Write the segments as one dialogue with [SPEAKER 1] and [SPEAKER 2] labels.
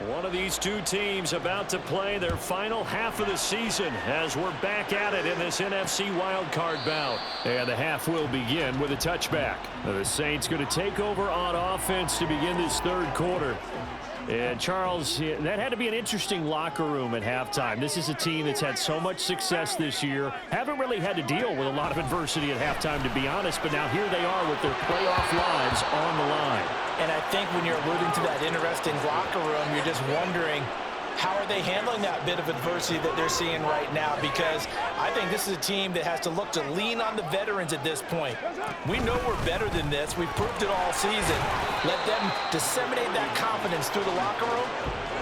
[SPEAKER 1] One of these two teams about to play their final half of the season as we're back at it in this NFC wildcard bout. And the half will begin with a touchback. The Saints going to take over on offense to begin this third quarter. And Charles, that had to be an interesting locker room at halftime. This is a team that's had so much success this year. Haven't really had to deal with a lot of adversity at halftime, to be honest. But now here they are with their playoff lives on the line.
[SPEAKER 2] And I think when you're alluding to that interesting locker room, you're just wondering, how are they handling that bit of adversity that they're seeing right now? Because I think this is a team that has to look to lean on the veterans at this point. We know we're better than this. We've proved it all season. Let them disseminate that confidence through the locker room.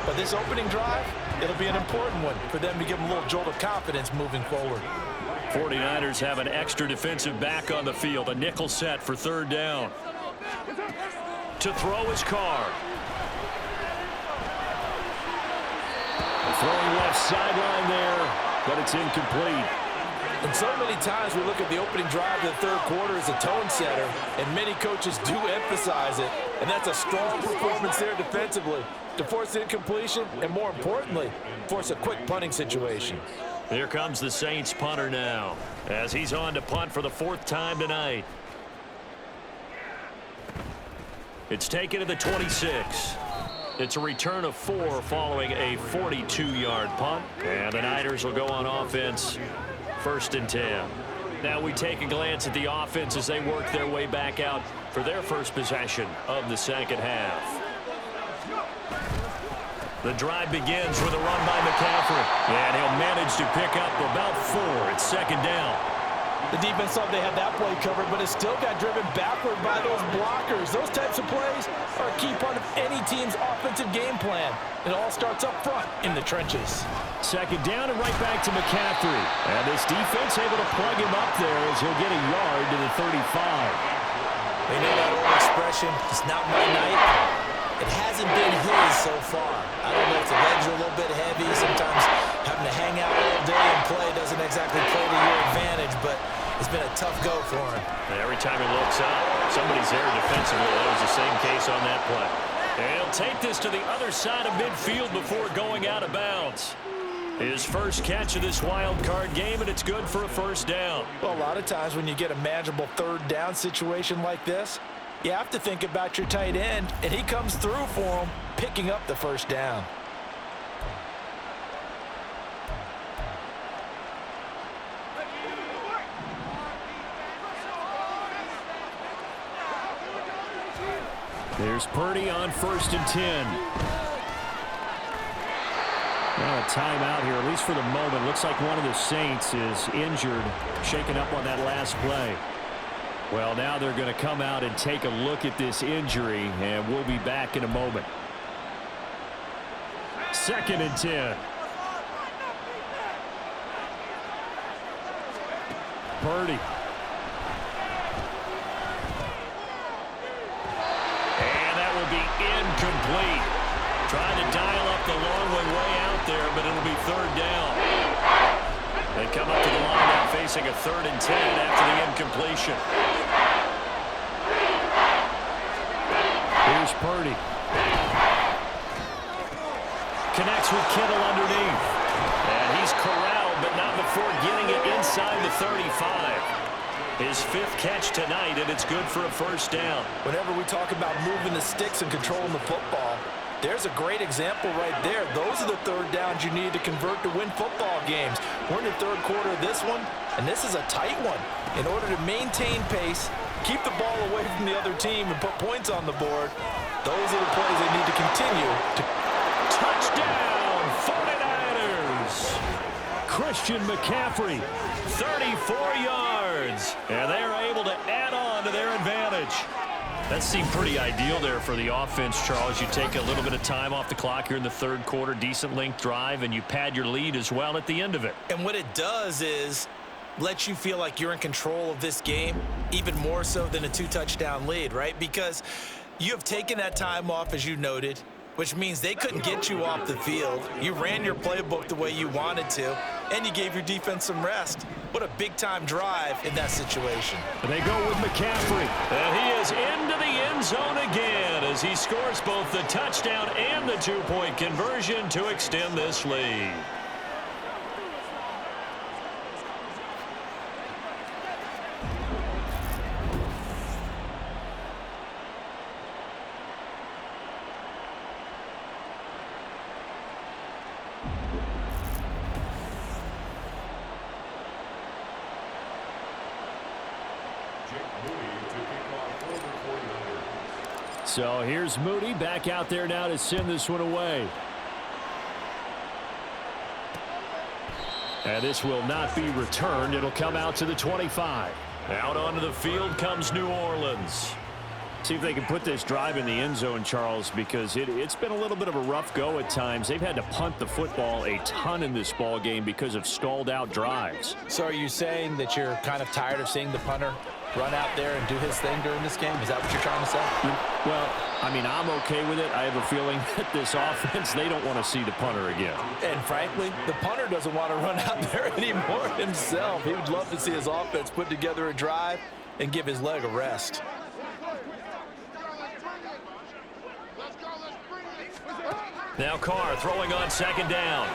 [SPEAKER 2] But this opening drive, it'll be an important one for them to give them a little jolt of confidence moving forward.
[SPEAKER 1] 49ers have an extra defensive back on the field. A nickel set for third down. To throw his car. Throwing left sideline there, but it's incomplete.
[SPEAKER 2] And so many times we look at the opening drive of the third quarter as a tone setter, and many coaches do emphasize it. And that's a strong performance there defensively to force incompletion and, more importantly, force a quick punting situation.
[SPEAKER 1] Here comes the Saints punter now as he's on to punt for the fourth time tonight. It's taken to the 26. It's a return of 4 following a 42-yard punt. And the Niners will go on offense, 1st and 10. Now we take a glance at the offense as they work their way back out for their first possession of the second half. The drive begins with a run by McCaffrey. And he'll manage to pick up about 4. It's 2nd down.
[SPEAKER 2] The defense thought they had that play covered, but it still got driven backward by those blockers. Those types of plays are a key part of any team's offensive game plan. It all starts up front in the trenches.
[SPEAKER 1] 2nd down and right back to McCaffrey. And this defense able to plug him up there as he'll get a yard to the 35.
[SPEAKER 2] They know that old expression, it's not my night. It hasn't been his so far. I don't know if the legs are a little bit heavy. Sometimes having to hang out all day and play doesn't exactly play to your advantage, but it's been a tough go for him.
[SPEAKER 1] And every time he looks up, somebody's there defensively. That was the same case on that play. And he'll take this to the other side of midfield before going out of bounds. His first catch of this wild card game, and it's good for a 1st down.
[SPEAKER 2] Well, a lot of times when you get a manageable 3rd down situation like this, you have to think about your tight end, and he comes through for him, picking up the 1st down.
[SPEAKER 1] There's Purdy on 1st and 10. Now a timeout here, at least for the moment. Looks like one of the Saints is injured, shaken up on that last play. Well, now they're going to come out and take a look at this injury, and we'll be back in a moment. 2nd and 10. Purdy. And that will be incomplete. Trying to dial up the long way out there, but it'll be 3rd down. They come up to the line now facing a 3rd and 10 after the incompletion. Here's Purdy. Connects with Kittle underneath. And he's corralled, but not before getting it inside the 35. His 5th catch tonight, and it's good for a 1st down.
[SPEAKER 2] Whenever we talk about moving the sticks and controlling the football, there's a great example right there. Those are the 3rd downs you need to convert to win football games. We're in the 3rd quarter of this one, and this is a tight one. In order to maintain pace, keep the ball away from the other team, and put points on the board, those are the plays they need to continue to.
[SPEAKER 1] Touchdown, 49ers! Christian McCaffrey, 34 yards, and they are able to add on to their advantage. That seemed pretty ideal there for the offense, Charles. You take a little bit of time off the clock here in the 3rd quarter, decent length drive, and you pad your lead as well at the end of it.
[SPEAKER 2] And what it does is let you feel like you're in control of this game, even more so than a 2-touchdown lead, right? Because you have taken that time off, as you noted, which means they couldn't get you off the field. You ran your playbook the way you wanted to, and you gave your defense some rest. What a big-time drive in that situation.
[SPEAKER 1] They go with McCaffrey, and he is into the end zone again as he scores both the touchdown and the two-point conversion to extend this lead. So here's Moody back out there now to send this one away. And this will not be returned. It'll come out to the 25. Out onto the field comes New Orleans. See if they can put this drive in the end zone, Charles, because it's been a little bit of a rough go at times. They've had to punt the football a ton in this ball game because of stalled out drives.
[SPEAKER 2] So are you saying that you're kind of tired of seeing the punter run out there and do his thing during this game? Is that what you're trying to say?
[SPEAKER 1] Well, I mean, I'm okay with it. I have a feeling that this offense, they don't want to see the punter again.
[SPEAKER 2] And frankly, the punter doesn't want to run out there anymore himself. He would love to see his offense put together a drive and give his leg a rest.
[SPEAKER 1] Now Carr throwing on second down.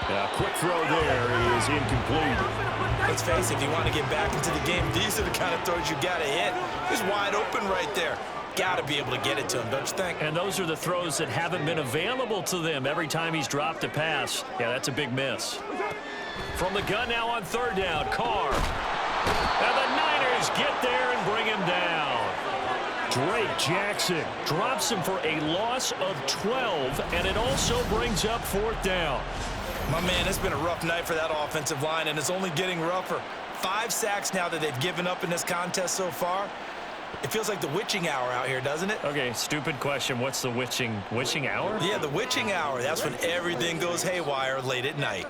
[SPEAKER 1] A quick throw there is incomplete.
[SPEAKER 2] Let's face it, if you want to get back into the game, these are the kind of throws you got to hit. He's wide open right there. Got to be able to get it to him, don't you think?
[SPEAKER 1] And those are the throws that haven't been available to them every time he's dropped a pass. Yeah, that's a big miss. From the gun now on third down, Carr. And the Niners get there and bring him down. Drake Jackson drops him for a loss of 12, and it also brings up fourth down.
[SPEAKER 2] My man, it's been a rough night for that offensive line, and it's only getting rougher. 5 sacks now that they've given up in this contest so far. It feels like the witching hour out here, doesn't it?
[SPEAKER 1] Okay, stupid question. What's the witching hour?
[SPEAKER 2] Yeah, the witching hour. That's when everything goes haywire late at night.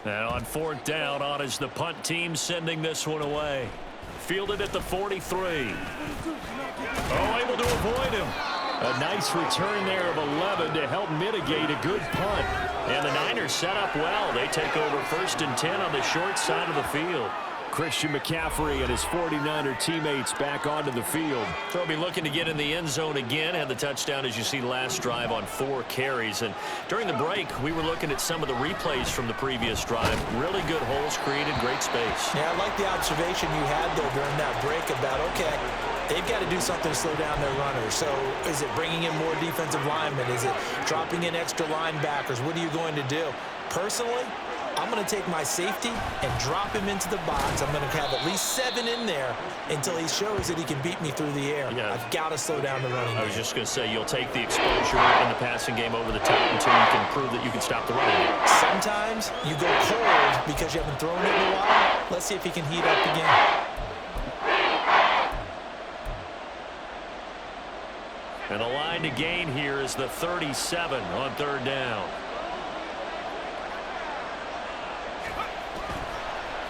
[SPEAKER 1] And on fourth down, on is the punt team sending this one away. Fielded at the 43. Oh, able to avoid him. A nice return there of 11 to help mitigate a good punt. And the Niners set up well. They take over first and 10 on the short side of the field. Christian McCaffrey and his 49er teammates back onto the field. So he'll be looking to get in the end zone again. Had the touchdown, as you see, last drive on 4 carries. And during the break, we were looking at some of the replays from the previous drive. Really good holes created, great space.
[SPEAKER 2] Yeah, I like the observation you had there during that break about, okay, they've got to do something to slow down their runners. So is it bringing in more defensive linemen? Is it dropping in extra linebackers? What are you going to do? Personally, I'm going to take my safety and drop him into the box. I'm going to have at least 7 in there until he shows that he can beat me through the air. Yeah. I've got to slow down the running game.
[SPEAKER 1] I was just going to say, you'll take the exposure in the passing game over the top until you can prove that you can stop the running game.
[SPEAKER 2] Sometimes you go cold because you haven't thrown it in a while. Let's see if he can heat up again.
[SPEAKER 1] And the line to gain here is the 37 on third down.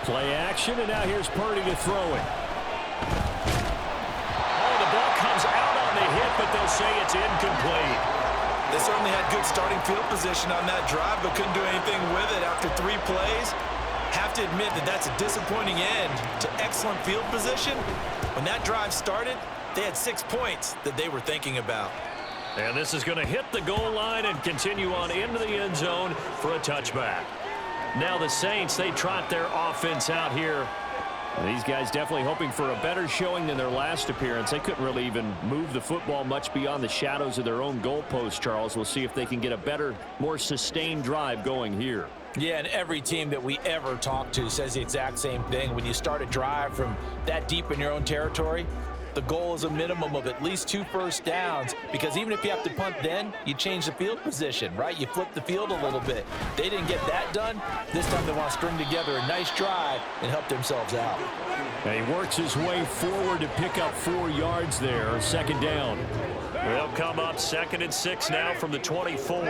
[SPEAKER 1] Play action, and now here's Purdy to throw it. Oh, the ball comes out on the hit, but they'll say it's incomplete.
[SPEAKER 2] They certainly had good starting field position on that drive, but couldn't do anything with it after 3 plays. Have to admit that that's a disappointing end to excellent field position. When that drive started, they had 6 points that they were thinking about.
[SPEAKER 1] And this is going to hit the goal line and continue on into the end zone for a touchback. Now the Saints, they trot their offense out here. These guys definitely hoping for a better showing than their last appearance. They couldn't really even move the football much beyond the shadows of their own goalpost, Charles. We'll see if they can get a better, more sustained drive going here.
[SPEAKER 2] Yeah, and every team that we ever talk to says the exact same thing. When you start a drive from that deep in your own territory, the goal is a minimum of at least 2 first downs, because even if you have to punt then, you change the field position, right? You flip the field a little bit. They didn't get that done. This time they want to string together a nice drive and help themselves out.
[SPEAKER 1] And he works his way forward to pick up 4 yards there, second down. They'll come up 2nd and 6 now from the 24.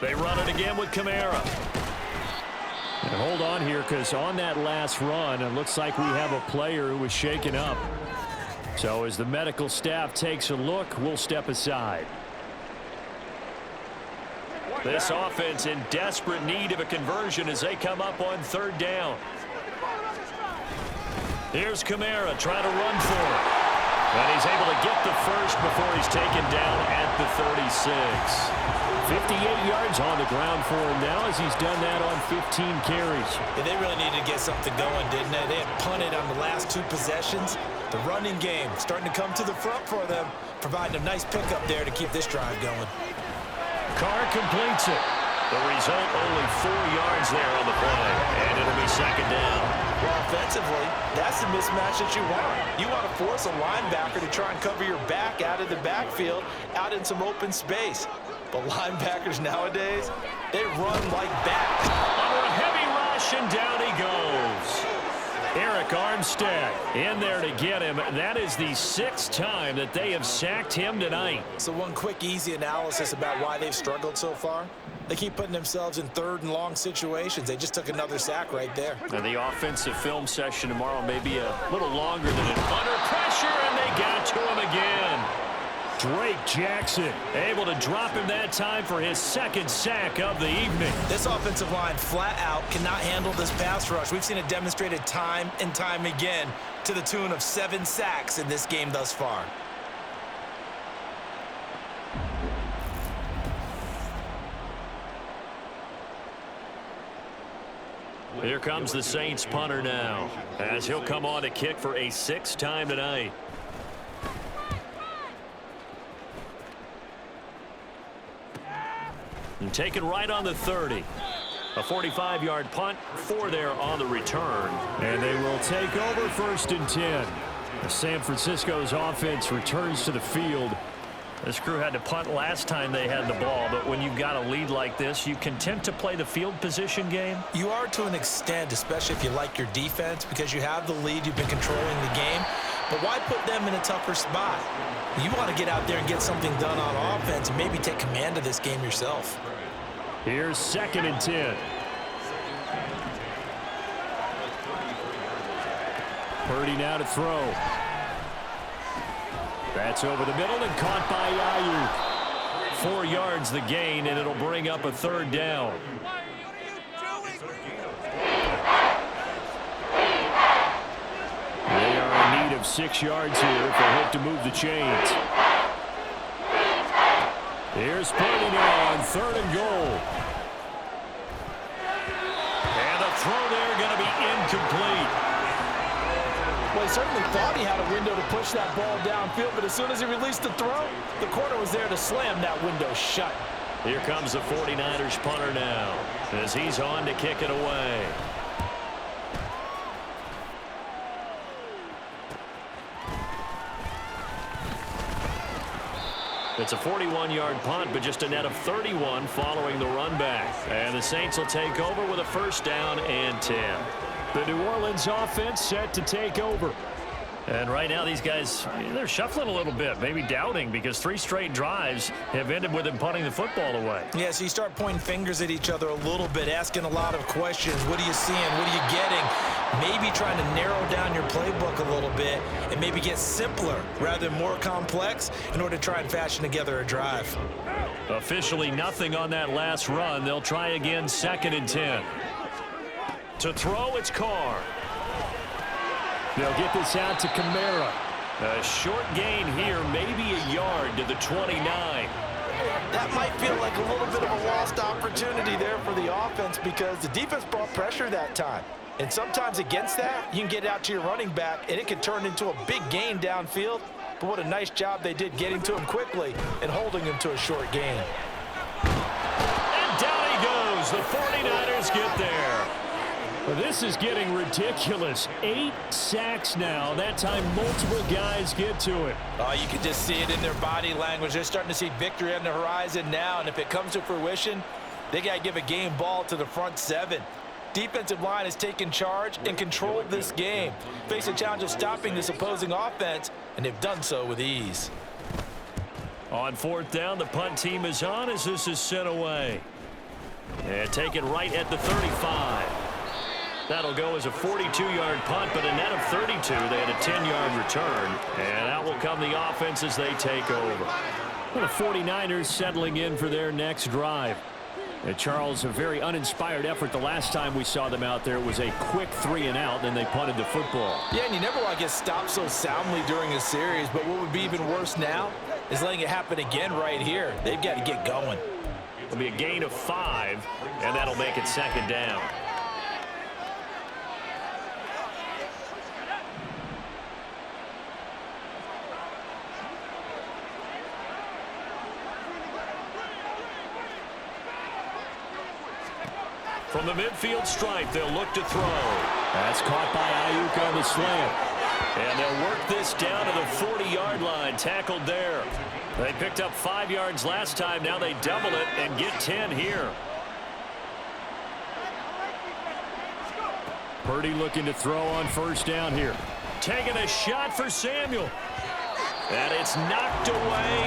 [SPEAKER 1] They run it again with Kamara. And hold on here, because on that last run, it looks like we have a player who was shaken up. So as the medical staff takes a look, we'll step aside. This offense in desperate need of a conversion as they come up on third down. Here's Kamara trying to run for it. And he's able to get the first before he's taken down at the 36. 58 yards on the ground for him now as he's done that on 15 carries.
[SPEAKER 2] Yeah, they really needed to get something going, didn't they? They had punted on the last 2 possessions. The running game starting to come to the front for them, providing a nice pickup there to keep this drive going.
[SPEAKER 1] Carr completes it. The result, only 4 yards there on the play, and it'll be second down.
[SPEAKER 2] Well, offensively, that's the mismatch that you want. You want to force a linebacker to try and cover your back out of the backfield, out in some open space. But linebackers nowadays, they run like bats.
[SPEAKER 1] Under a heavy rush, and down he goes. Arik Armstead in there to get him. That is the 6th time that they have sacked him tonight.
[SPEAKER 2] So one quick, easy analysis about why they've struggled so far. They keep putting themselves in 3rd and long situations. They just took another sack right there.
[SPEAKER 1] And the offensive film session tomorrow may be a little longer than it. Under pressure, and they got to him again. Drake Jackson able to drop him that time for his 2nd sack of the evening.
[SPEAKER 2] This offensive line flat out cannot handle this pass rush. We've seen it demonstrated time and time again to the tune of 7 sacks in this game thus far.
[SPEAKER 1] Here comes the Saints punter now, as he'll come on to kick for a 6th time tonight. And taken right on the 30. A 45-yard punt, 4 there on the return. And they will take over 1st and 10. San Francisco's offense returns to the field. This crew had to punt last time they had the ball, but when you've got a lead like this, you content to play the field position game?
[SPEAKER 2] You are to an extent, especially if you like your defense, because you have the lead, you've been controlling the game. But why put them in a tougher spot? You want to get out there and get something done on offense and maybe take command of this game yourself.
[SPEAKER 1] Here's 2nd and 10. Purdy now to throw. That's over the middle and caught by Ayuk. 4 yards the gain, and it'll bring up a 3rd down. They are in need of 6 yards here if they hope to move the chains. Here's Purdy now on 3rd and goal. And the throw there going to be incomplete.
[SPEAKER 2] Well, he certainly thought he had a window to push that ball downfield, but as soon as he released the throw, the corner was there to slam that window shut.
[SPEAKER 1] Here comes the 49ers punter now, as he's on to kick it away. It's a 41-yard punt, but just a net of 31 following the run back. And the Saints will take over with a 1st down and 10. The New Orleans offense set to take over. And right now these guys, they're shuffling a little bit, maybe doubting, because 3 straight drives have ended with them punting the football away.
[SPEAKER 2] Yeah, so you start pointing fingers at each other a little bit, asking a lot of questions. What are you seeing? What are you getting? Maybe trying to narrow down your playbook a little bit and maybe get simpler rather than more complex in order to try and fashion together a drive.
[SPEAKER 1] Officially nothing on that last run. They'll try again, 2nd and 10. To throw, it's Carr. They'll get this out to Kamara. A short gain here, maybe a yard to the 29.
[SPEAKER 2] That might feel like a little bit of a lost opportunity there for the offense because the defense brought pressure that time. And sometimes against that, you can get out to your running back, and it can turn into a big gain downfield. But what a nice job they did getting to him quickly and holding him to a short gain.
[SPEAKER 1] And down he goes. The 49ers get there. Well, this is getting ridiculous. 8 sacks now. That time, multiple guys get to it.
[SPEAKER 2] Oh, you can just see it in their body language. They're starting to see victory on the horizon now, and if it comes to fruition, they got to give a game ball to the front 7. Defensive line has taken charge and controlled this game. Face a challenge of stopping this opposing offense, and they've done so with ease.
[SPEAKER 1] On 4th down, the punt team is on as this is sent away. And taken right at the 35. That'll go as a 42-yard punt, but a net of 32. They had a 10-yard return. And out will come the offense as they take over. Well, the 49ers settling in for their next drive. And Charles, a very uninspired effort the last time we saw them out there. It was a quick 3-and-out, then they punted the football.
[SPEAKER 2] Yeah, and you never want to get stopped so soundly during a series, but what would be even worse now is letting it happen again right here. They've got to get going.
[SPEAKER 1] It'll be a gain of 5, and that'll make it second down. From the midfield stripe, they'll look to throw. That's caught by Ayuk on the slant. And they'll work this down to the 40-yard line, tackled there. They picked up 5 yards last time. Now they double it and get 10 here. Purdy looking to throw on first down here. Taking a shot for Samuel. And it's knocked away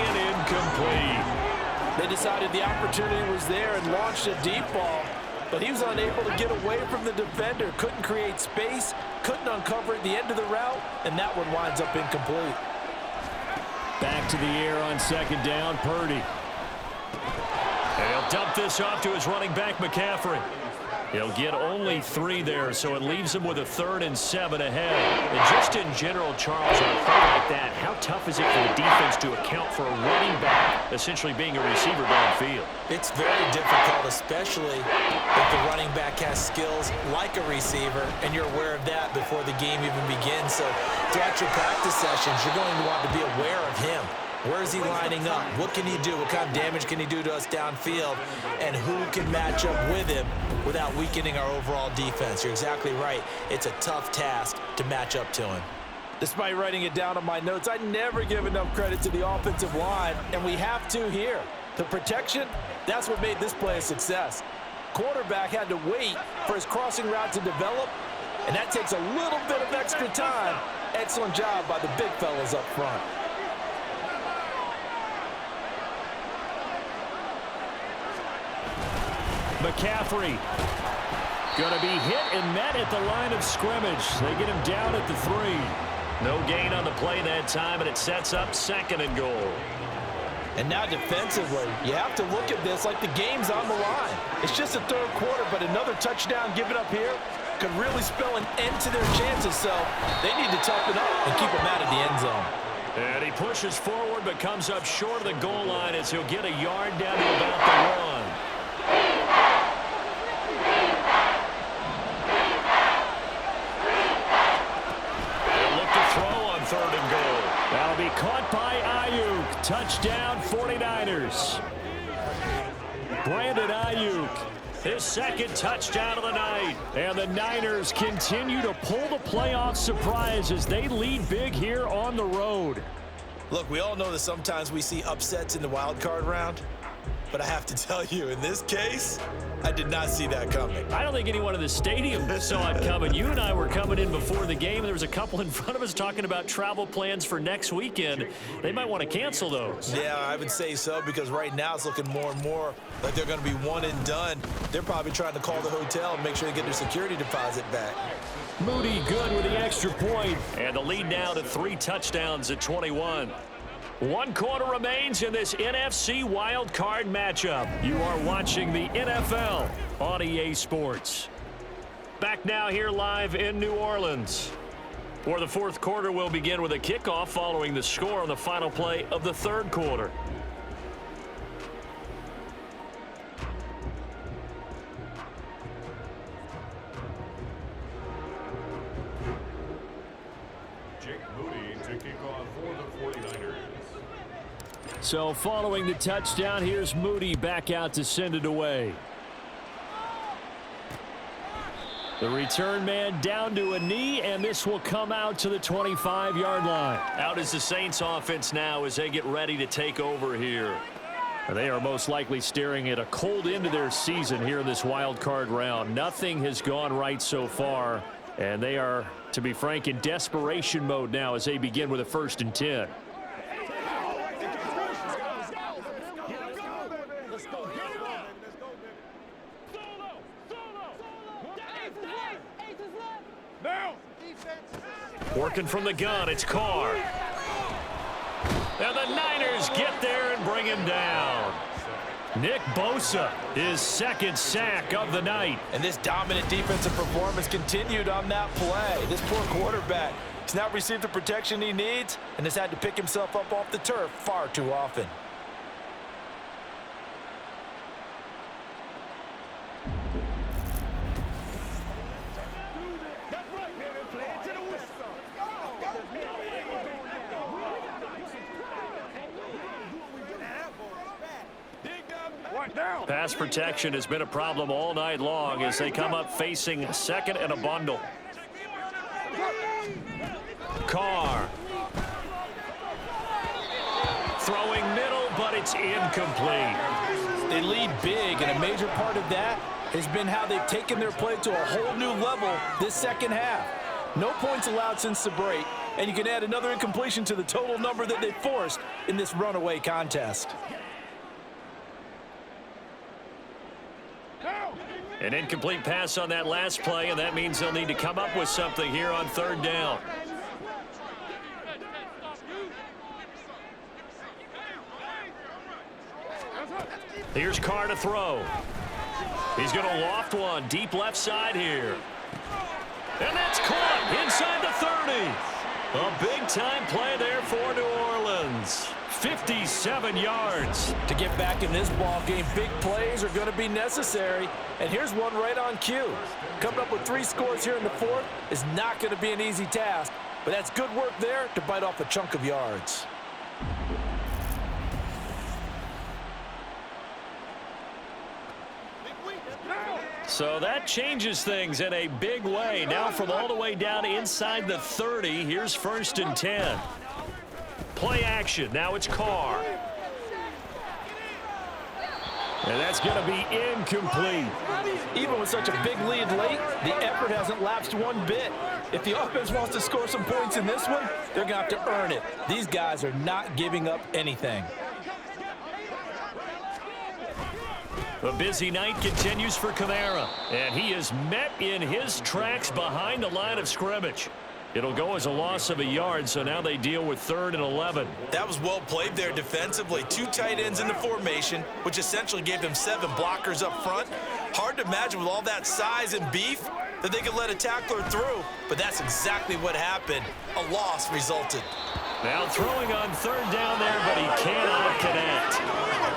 [SPEAKER 1] and incomplete.
[SPEAKER 2] They decided the opportunity was there and launched a deep ball, but he was unable to get away from the defender. Couldn't create space, couldn't uncover at the end of the route, and that one winds up incomplete.
[SPEAKER 1] Back to the air on second down, Purdy. And he'll dump this off to his running back, McCaffrey. He'll get only 3 there, so it leaves him with a 3rd and 7 ahead. And just in general, Charles, on a play like that, how tough is it for the defense to account for a running back essentially being a receiver downfield?
[SPEAKER 2] It's very difficult, especially if the running back has skills like a receiver, and you're aware of that before the game even begins. So throughout your practice sessions, you're going to want to be aware of him. Where is he lining up? What can he do? What kind of damage can he do to us downfield? And who can match up with him without weakening our overall defense? You're exactly right. It's a tough task to match up to him. Despite writing it down on my notes, I never give enough credit to the offensive line, and we have to here. The protection, that's what made this play a success. Quarterback had to wait for his crossing route to develop, and that takes a little bit of extra time. Excellent job by the big fellas up front.
[SPEAKER 1] McCaffrey going to be hit and met at the line of scrimmage. They get him down at the 3. No gain on the play that time, and it sets up 2nd and goal.
[SPEAKER 2] And now defensively, you have to look at this like the game's on the line. It's just a 3rd quarter, but another touchdown given up here could really spell an end to their chances, so they need to toughen up and keep them out of the end zone.
[SPEAKER 1] And he pushes forward but comes up short of the goal line as he'll get a yard down to about the 1. That'll be caught by Ayuk. Touchdown 49ers. Brandon Ayuk, his 2nd touchdown of the night. And the Niners continue to pull the playoff surprise as they lead big here on the road.
[SPEAKER 2] Look, we all know that sometimes we see upsets in the wild card round, but I have to tell you, in this case, I did not see that coming.
[SPEAKER 1] I don't think anyone in the stadium saw it coming. You and I were coming in before the game, and there was a couple in front of us talking about travel plans for next weekend. They might want to cancel those.
[SPEAKER 2] Yeah, I would say so, because right now it's looking more and more like they're going to be one and done. They're probably trying to call the hotel and make sure they get their security deposit back.
[SPEAKER 1] Moody good with the extra point. And the lead now to 3 touchdowns at 21. 1 quarter remains in this NFC wild card matchup. You are watching the NFL on EA Sports. Back now here live in New Orleans, where the 4th quarter will begin with a kickoff following the score on the final play of the 3rd quarter. So following the touchdown, here's Moody back out to send it away. The return man down to a knee, and this will come out to the 25-yard line. Out is the Saints offense now as they get ready to take over here. They are most likely staring at a cold end to their season here in this wild card round. Nothing has gone right so far, and they are, to be frank, in desperation mode now as they begin with a 1st and 10. Working from the gun, it's Carr. And the Niners get there and bring him down. Nick Bosa, his second sack of the night.
[SPEAKER 2] And this dominant defensive performance continued on that play. This poor quarterback has not received the protection he needs and has had to pick himself up off the turf far too often.
[SPEAKER 1] Pass protection has been a problem all night long as they come up facing second and a bundle. Carr. Throwing middle, but it's incomplete.
[SPEAKER 2] They lead big, and a major part of that has been how they've taken their play to a whole new level this second half. No points allowed since the break, and you can add another incompletion to the total number that they forced in this runaway contest.
[SPEAKER 1] An incomplete pass on that last play, and that means they'll need to come up with something here on third down. Here's Carr to throw. He's going to loft one deep left side here. And that's caught inside the 30. A big-time play there for New Orleans. 57 yards.
[SPEAKER 2] To get back in this ball game, big plays are going to be necessary. And here's one right on cue. Coming up with 3 scores here in the fourth is not going to be an easy task, but that's good work there to bite off a chunk of yards.
[SPEAKER 1] So that changes things in a big way. Now from all the way down inside the 30, here's 1st and 10. Play action. Now it's Carr. And that's going to be incomplete.
[SPEAKER 2] Even with such a big lead late, the effort hasn't lapsed one bit. If the offense wants to score some points in this one, they're going to have to earn it. These guys are not giving up anything.
[SPEAKER 1] A busy night continues for Kamara, and he is met in his tracks behind the line of scrimmage. It'll go as a loss of a yard, so now they deal with 3rd and 11.
[SPEAKER 2] That was well played there defensively. 2 tight ends in the formation, which essentially gave them 7 blockers up front. Hard to imagine with all that size and beef that they could let a tackler through, but that's exactly what happened. A loss resulted.
[SPEAKER 1] Now throwing on 3rd down there, but he cannot connect.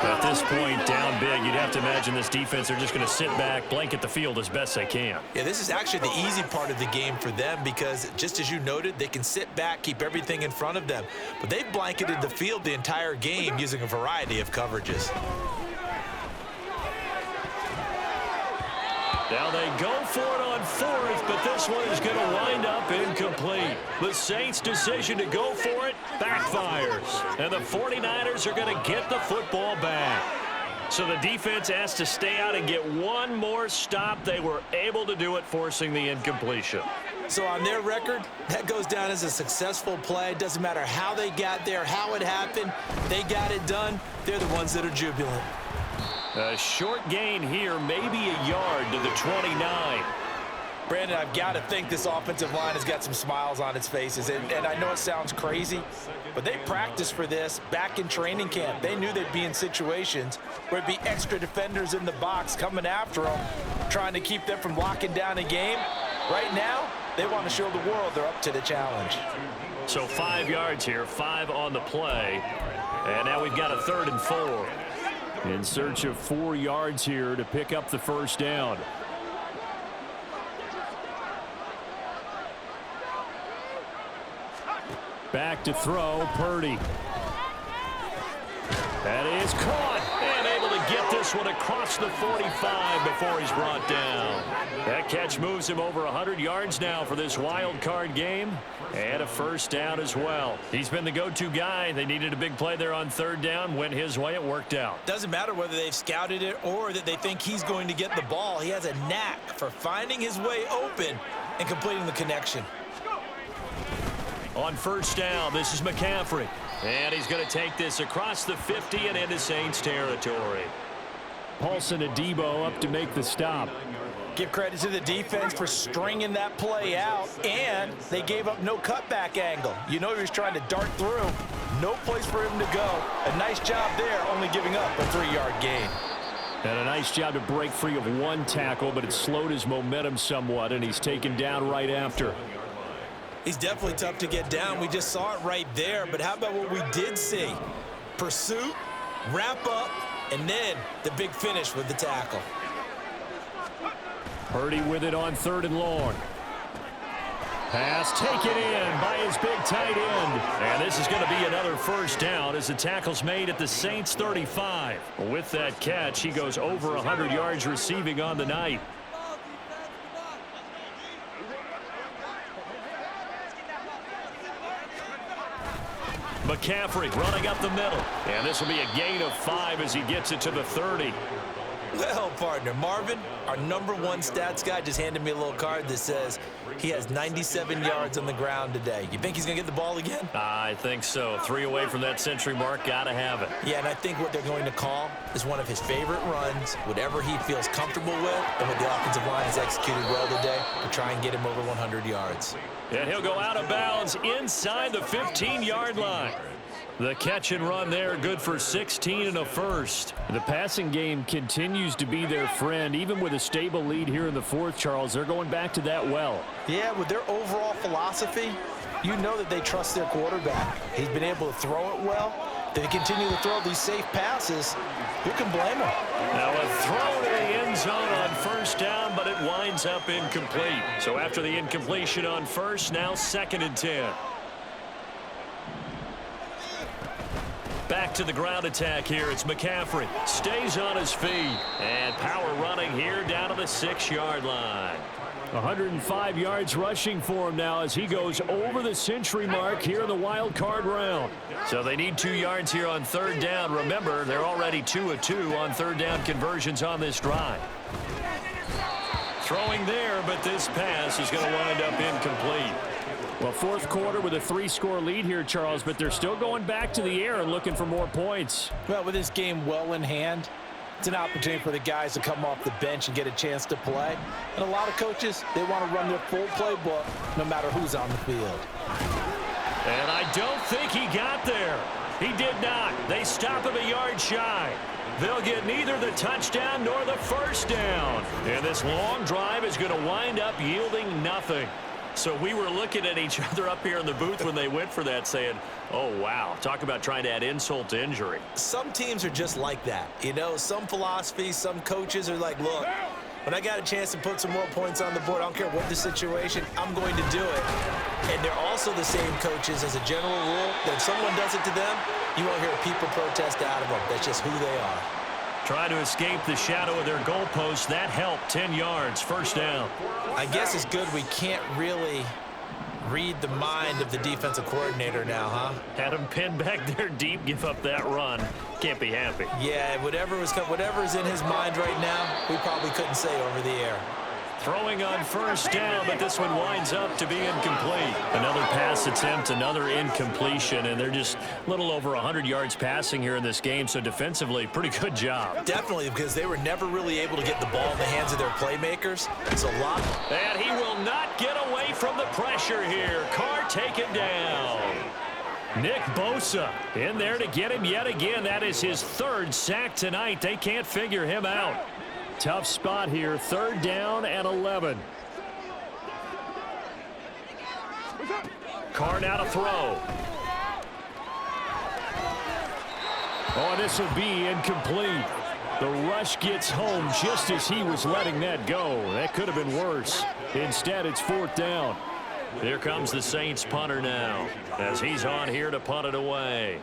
[SPEAKER 1] At this point, down big, you'd have to imagine this defense are just going to sit back, blanket the field as best they can.
[SPEAKER 2] Yeah, this is actually the easy part of the game for them because, just as you noted, they can sit back, keep everything in front of them. But they've blanketed the field the entire game using a variety of coverages.
[SPEAKER 1] Now they go for it on 4th, but this one is going to wind up incomplete. The Saints' decision to go for it backfires, and the 49ers are going to get the football back. So the defense has to stay out and get one more stop. They were able to do it, forcing the incompletion.
[SPEAKER 2] So on their record, that goes down as a successful play. Doesn't matter how they got there, how it happened. They got it done. They're the ones that are jubilant.
[SPEAKER 1] A short gain here, maybe a yard to the 29.
[SPEAKER 2] Brandon, I've got to think this offensive line has got some smiles on its faces. And I know it sounds crazy, but they practiced for this back in training camp. They knew they'd be in situations where it'd be extra defenders in the box coming after them, trying to keep them from locking down a game. Right now, they want to show the world they're up to the challenge.
[SPEAKER 1] So 5 yards here, 5 on the play. And now we've got a 3rd and 4. In search of 4 yards here to pick up the 1st down. Back to throw, Purdy. That is caught and able to get this one across the 45 before he's brought down. That catch moves him over 100 yards now for this wild card game, and a 1st down as well. He's been the go-to guy. They needed a big play there on 3rd down. Went his way. It worked out.
[SPEAKER 2] Doesn't matter whether they've scouted it or that they think he's going to get the ball. He has a knack for finding his way open and completing the connection.
[SPEAKER 1] On 1st down, this is McCaffrey. And he's going to take this across the 50 and into Saints territory. Paulson Adebo up to make the stop.
[SPEAKER 2] Give credit to the defense for stringing that play out, and they gave up no cutback angle. You know he was trying to dart through. No place for him to go. A nice job there, only giving up a 3-yard gain.
[SPEAKER 1] And a nice job to break free of one tackle, but it slowed his momentum somewhat, and he's taken down right after.
[SPEAKER 2] He's definitely tough to get down. We just saw it right there, but how about what we did see? Pursuit, wrap up, and then the big finish with the tackle.
[SPEAKER 1] Purdy with it on 3rd and long. Pass taken in by his big tight end. And this is going to be another first down as the tackle's made at the Saints 35. With that catch, he goes over 100 yards receiving on the night. McCaffrey running up the middle. And this will be a gain of 5 as he gets it to the 30.
[SPEAKER 2] Well, partner, Marvin, our #1 stats guy, just handed me a little card that says he has 97 yards on the ground today. You think he's going to get the ball again?
[SPEAKER 1] I think so. 3 away from that century mark. Got to have it.
[SPEAKER 2] Yeah, and I think what they're going to call is one of his favorite runs, whatever he feels comfortable with, and what the offensive line has executed well today to try and get him over 100 yards.
[SPEAKER 1] And he'll go out of bounds inside the 15-yard line. The catch and run there, good for 16 and a first. The passing game continues to be their friend. Even with a stable lead here in the 4th, Charles, they're going back to that well.
[SPEAKER 2] Yeah, with their overall philosophy, you know that they trust their quarterback. He's been able to throw it well. They continue to throw these safe passes. Who can blame them?
[SPEAKER 1] Now a throw to the end zone on first down, but it winds up incomplete. So after the incompletion on first, now 2nd and 10. Back to the ground attack here. It's McCaffrey. Stays on his feet. And power running here down to the 6-yard line. 105 yards rushing for him now as he goes over the century mark here in the wild card round. So they need 2 yards here on 3rd down. Remember, they're already 2 of 2 on 3rd down conversions on this drive. Throwing there, but this pass is going to wind up incomplete. Well, 4th quarter with a 3-score lead here, Charles, but they're still going back to the air and looking for more points.
[SPEAKER 2] Well, with this game well in hand, it's an opportunity for the guys to come off the bench and get a chance to play. And a lot of coaches, they want to run their full playbook no matter who's on the field.
[SPEAKER 1] And I don't think he got there. He did not. They stop him a yard shy. They'll get neither the touchdown nor the first down. And this long drive is going to wind up yielding nothing. So we were looking at each other up here in the booth when they went for that saying, oh, wow, talk about trying to add insult to injury.
[SPEAKER 2] Some teams are just like that. You know, some philosophies, some coaches are like, look, when I got a chance to put some more points on the board, I don't care what the situation, I'm going to do it. And they're also the same coaches as a general rule that if someone does it to them, you won't hear people protest out of them. That's just who they are.
[SPEAKER 1] Trying to escape the shadow of their goalpost. That helped. 10 yards, first down.
[SPEAKER 2] I guess it's good we can't really read the mind of the defensive coordinator now, huh?
[SPEAKER 1] Had him pinned back there deep, give up that run. Can't be happy.
[SPEAKER 2] Yeah, whatever's in his mind right now, we probably couldn't say over the air.
[SPEAKER 1] Throwing on first down, but this one winds up to be incomplete. Another pass attempt, another incompletion, and they're just a little over 100 yards passing here in this game, so defensively, pretty good job.
[SPEAKER 2] Definitely, because they were never really able to get the ball in the hands of their playmakers. It's a lot.
[SPEAKER 1] And he will not get away from the pressure here. Carr taken down. Nick Bosa in there to get him yet again. That is his 3rd sack tonight. They can't figure him out. Tough spot here, 3rd down and 11. Carr now to throw. Oh, this will be incomplete. The rush gets home just as he was letting that go. That could have been worse. Instead, it's 4th down. Here comes the Saints punter now as he's on here to punt it away.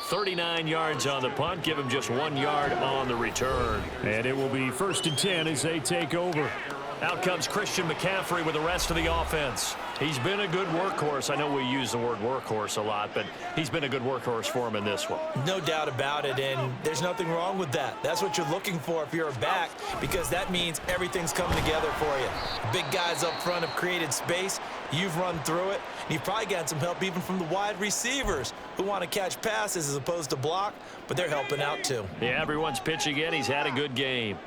[SPEAKER 1] 39 yards on the punt. Give him just 1 yard on the return. And it will be 1st and 10 as they take over. Out comes Christian McCaffrey with the rest of the offense. He's been a good workhorse. I know we use the word workhorse a lot, but he's been a good workhorse for him in this one.
[SPEAKER 2] No doubt about it, and there's nothing wrong with that. That's what you're looking for if you're a back, because that means everything's coming together for you. Big guys up front have created space. You've run through it. You've probably got some help even from the wide receivers who want to catch passes as opposed to block, but they're helping out too.
[SPEAKER 1] Yeah, everyone's pitching in. He's had a good game.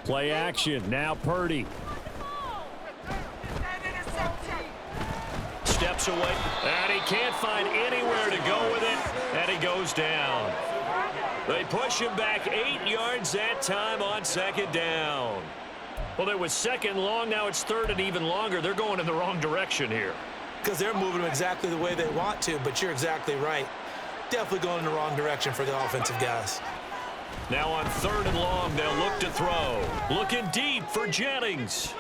[SPEAKER 1] Play action. Now Purdy. this away. And he can't find anywhere to go with it, and he goes down. They push him back 8 yards that time on second down. Well, it was second long. Now it's third and even longer. They're going in the wrong direction here.
[SPEAKER 2] Because they're moving them exactly the way they want to, but you're exactly right. Definitely going in the wrong direction for the offensive guys.
[SPEAKER 1] Now on third and long, they'll look to throw. Looking deep for Jennings.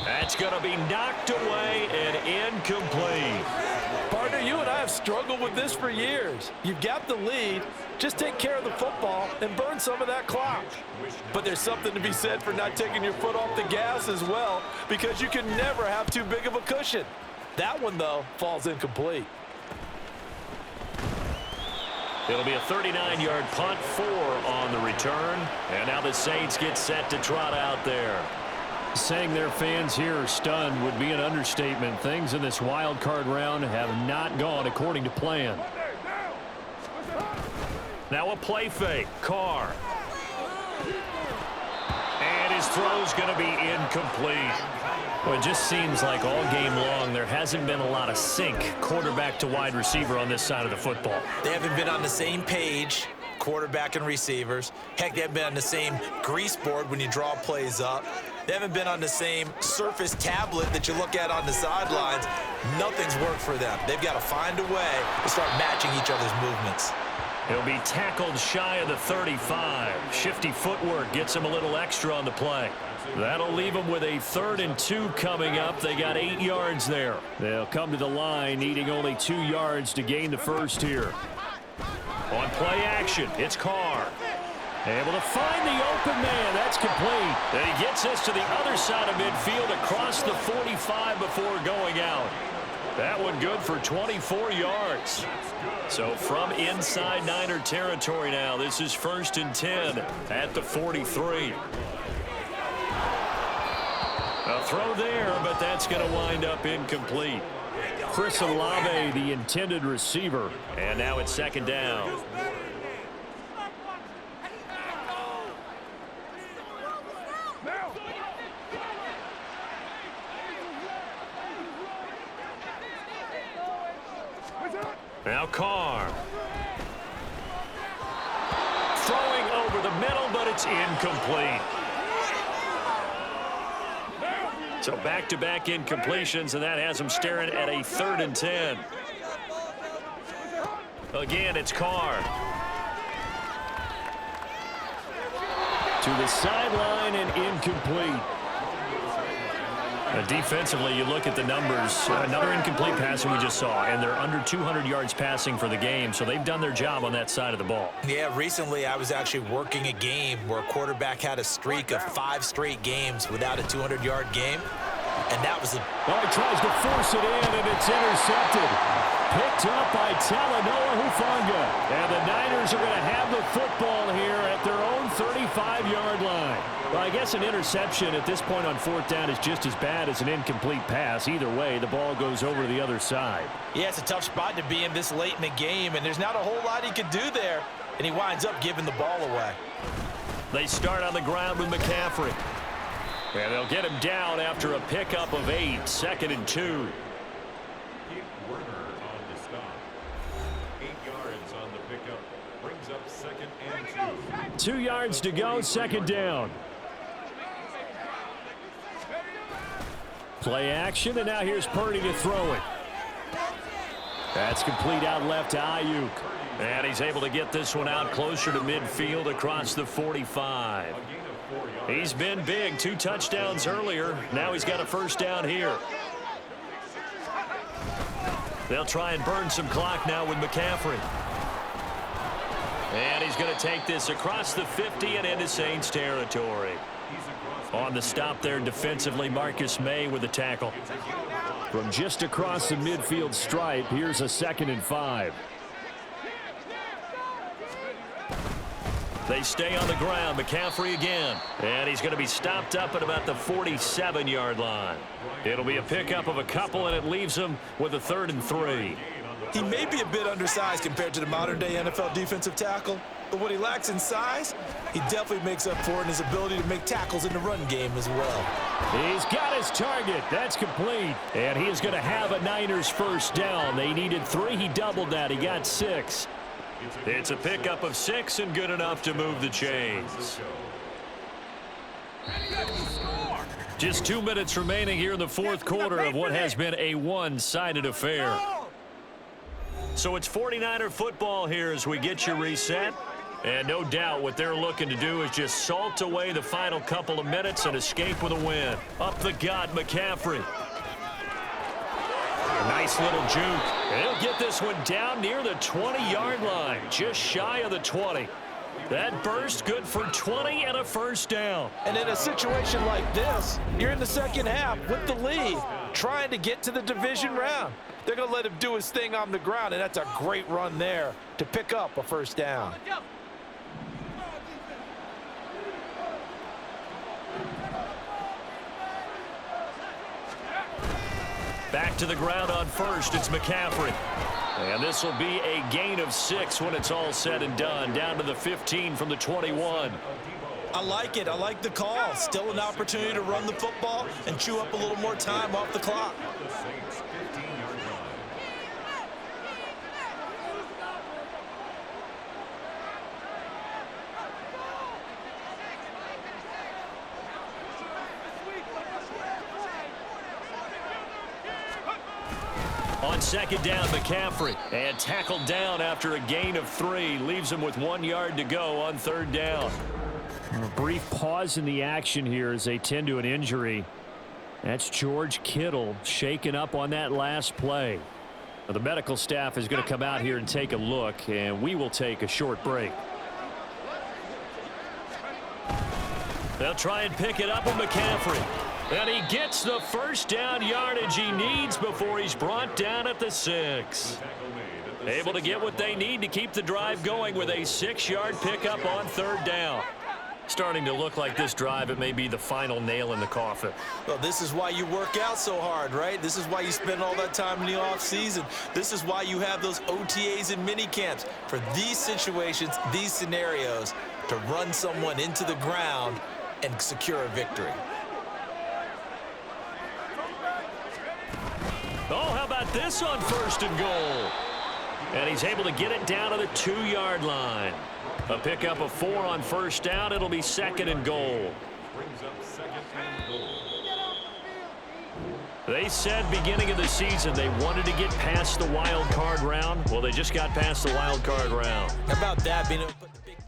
[SPEAKER 1] That's going to be knocked away and incomplete.
[SPEAKER 2] Partner, you and I have struggled with this for years. You've got the lead. Just take care of the football and burn some of that clock. But there's something to be said for not taking your foot off the gas as well, because you can never have too big of a cushion. That one, though, falls incomplete.
[SPEAKER 1] It'll be a 39-yard punt, 4 on the return. And now the Saints get set to trot out there. Saying their fans here are stunned would be an understatement. Things in this wild card round have not gone according to plan. Now a play fake. Carr. And his throw's going to be incomplete. Well, it just seems like all game long there hasn't been a lot of sync quarterback to wide receiver on this side of the football.
[SPEAKER 2] They haven't been on the same page, quarterback and receivers. Heck, they haven't been on the same grease board when you draw plays up. They haven't been on the same surface tablet that you look at on the sidelines. Nothing's worked for them. They've got to find a way to start matching each other's movements.
[SPEAKER 1] He'll be tackled shy of the 35. Shifty footwork gets him a little extra on the play. That'll leave him with a 3rd and 2 coming up. They got 8 yards there. They'll come to the line needing only 2 yards to gain the first here. On play action, it's Carr. Able to find the open man. That's complete. And he gets us to the other side of midfield across the 45 before going out. That one good for 24 yards. So from inside Niner territory now, this is 1st and 10 at the 43. A throw there, but that's going to wind up incomplete. Chris Olave, the intended receiver. And now it's 2nd down. Now Carr. Throwing over the middle, but it's incomplete. So back-to-back incompletions, and that has him staring at a 3rd and 10. Again, it's Carr. To the sideline and incomplete. Defensively, you look at the numbers. Another incomplete passing we just saw, and they're under 200 yards passing for the game, so they've done their job on that side of the ball.
[SPEAKER 2] Yeah, recently I was actually working a game where a quarterback had a streak of 5 straight games without a 200-yard game, and that was a...
[SPEAKER 1] Oh, he tries to force it in, and it's intercepted. Picked up by Talanoa Hufanga. And the Niners are going to have the football here at their own 35-yard line. Well, I guess an interception at this point on 4th down is just as bad as an incomplete pass. Either way, the ball goes over to the other side.
[SPEAKER 2] Yeah, it's a tough spot to be in this late in the game, and there's not a whole lot he could do there, and he winds up giving the ball away.
[SPEAKER 1] They start on the ground with McCaffrey. And they'll get him down after a pickup of 8, 2nd and 2.
[SPEAKER 3] Werner on the stop. 8 yards on the pickup. Brings up 2nd and 2.
[SPEAKER 1] 2 yards to go, 2nd down. Play action, and now here's Purdy to throw it. That's complete out left to Ayuk. And he's able to get this one out closer to midfield across the 45. He's been big. 2 touchdowns earlier. Now he's got a 1st down here. They'll try and burn some clock now with McCaffrey. And he's going to take this across the 50 and into Saints territory. On the stop there defensively, Marcus May with the tackle. From just across the midfield stripe, here's a 2nd and 5. They stay on the ground. McCaffrey again. And he's going to be stopped up at about the 47-yard line. It'll be a pickup of a couple, and it leaves him with a 3rd and 3.
[SPEAKER 2] He may be a bit undersized compared to the modern-day NFL defensive tackle, but what he lacks in size, he definitely makes up for it in his ability to make tackles in the run game as well.
[SPEAKER 1] He's got his target. That's complete. And he is going to have a Niners first down. They needed 3. He doubled that. He got 6. It's a pickup of 6 and good enough to move the chains. Just 2 minutes remaining here in the fourth quarter of what has been a one-sided affair. So it's 49er football here as we get you reset. And no doubt what they're looking to do is just salt away the final couple of minutes and escape with a win. Up the gut, McCaffrey. Nice little juke. He'll get this one down near the 20-yard line, just shy of the 20. That burst good for 20 and a first down.
[SPEAKER 2] And in a situation like this, you're in the second half with the lead, trying to get to the division round. They're going to let him do his thing on the ground, and that's a great run there to pick up a first down.
[SPEAKER 1] Back to the ground on first, it's McCaffrey. And this will be a gain of 6 when it's all said and done, down to the 15 from the 21.
[SPEAKER 2] I like it. I like the call. Still an opportunity to run the football and chew up a little more time off the clock.
[SPEAKER 1] On second down, McCaffrey, and tackled down after a gain of 3. Leaves him with 1 yard to go on third down. A brief pause in the action here as they tend to an injury. That's George Kittle shaken up on that last play. Now, the medical staff is going to come out here and take a look, and we will take a short break. They'll try and pick it up with McCaffrey. And he gets the first down yardage he needs before he's brought down at the 6. Able to get what they need to keep the drive going with a 6-yard pickup on third down. Starting to look like this drive, it may be the final nail in the coffin.
[SPEAKER 2] Well, this is why you work out so hard, right? This is why you spend all that time in the offseason. This is why you have those OTAs and mini camps for these situations, these scenarios, to run someone into the ground and secure a victory.
[SPEAKER 1] Oh, how about this on first and goal? And he's able to get it down to the 2-yard line. A pickup of 4 on first down. It'll be second and goal. They said beginning of the season they wanted to get past the wild card round. Well, they just got past the wild card round.
[SPEAKER 2] How about that being able to put